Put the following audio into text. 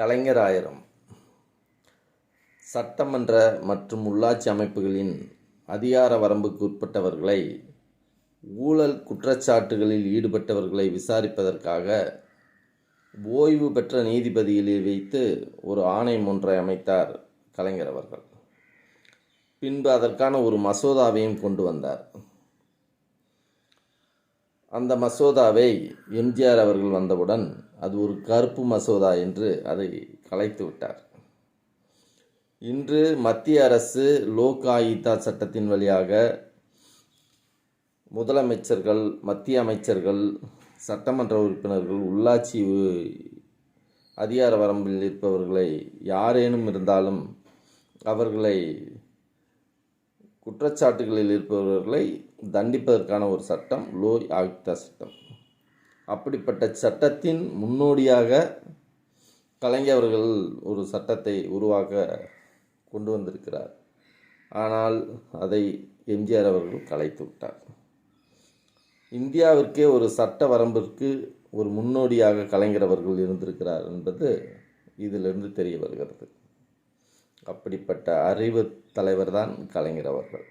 கலைஞர் ஆயிரம் சட்டமன்ற மற்றும் உள்ளாட்சி அமைப்புகளின் அதிகார வரம்புக்கு உட்பட்டவர்களை ஊழல் குற்றச்சாட்டுகளில் ஈடுபட்டவர்களை விசாரிப்பதற்காக ஓய்வு பெற்ற நீதிபதிகளை வைத்து ஒரு ஆணையம் ஒன்றை அமைத்தார் கலைஞர் அவர்கள். பின்பு அதற்கான ஒரு மசோதாவையும் கொண்டு வந்தார். அந்த மசோதாவை எம்ஜிஆர் அவர்கள் வந்தவுடன் அது ஒரு கருப்பு மசோதா என்று அதை கலைத்து விட்டார். இன்று மத்திய அரசு லோக் ஆயுக்தா சட்டத்தின் வழியாக முதலமைச்சர்கள், மத்திய அமைச்சர்கள், சட்டமன்ற உறுப்பினர்கள், உள்ளாட்சி அதிகார வரம்பில் இருப்பவர்களை யாரேனும் இருந்தாலும் அவர்களை குற்றச்சாட்டுகளில் இருப்பவர்களை தண்டிப்பதற்கான ஒரு சட்டம் லோக் ஆயுக்தா சட்டம். அப்படிப்பட்ட சட்டத்தின் முன்னோடியாக கலைஞர் அவர்கள் ஒரு சட்டத்தை உருவாக்க கொண்டு வந்திருக்கிறார். ஆனால் அதை எம்ஜிஆர் அவர்கள் கலைத்து விட்டார். இந்தியாவிற்கே ஒரு சட்ட வரம்பிற்கு ஒரு முன்னோடியாக கலைஞர் அவர்கள் இருந்திருக்கிறார் என்பது இதிலிருந்து தெரிய வருகிறது. அப்படிப்பட்ட அறிவு தலைவர் தான் கலைஞர் அவர்கள்.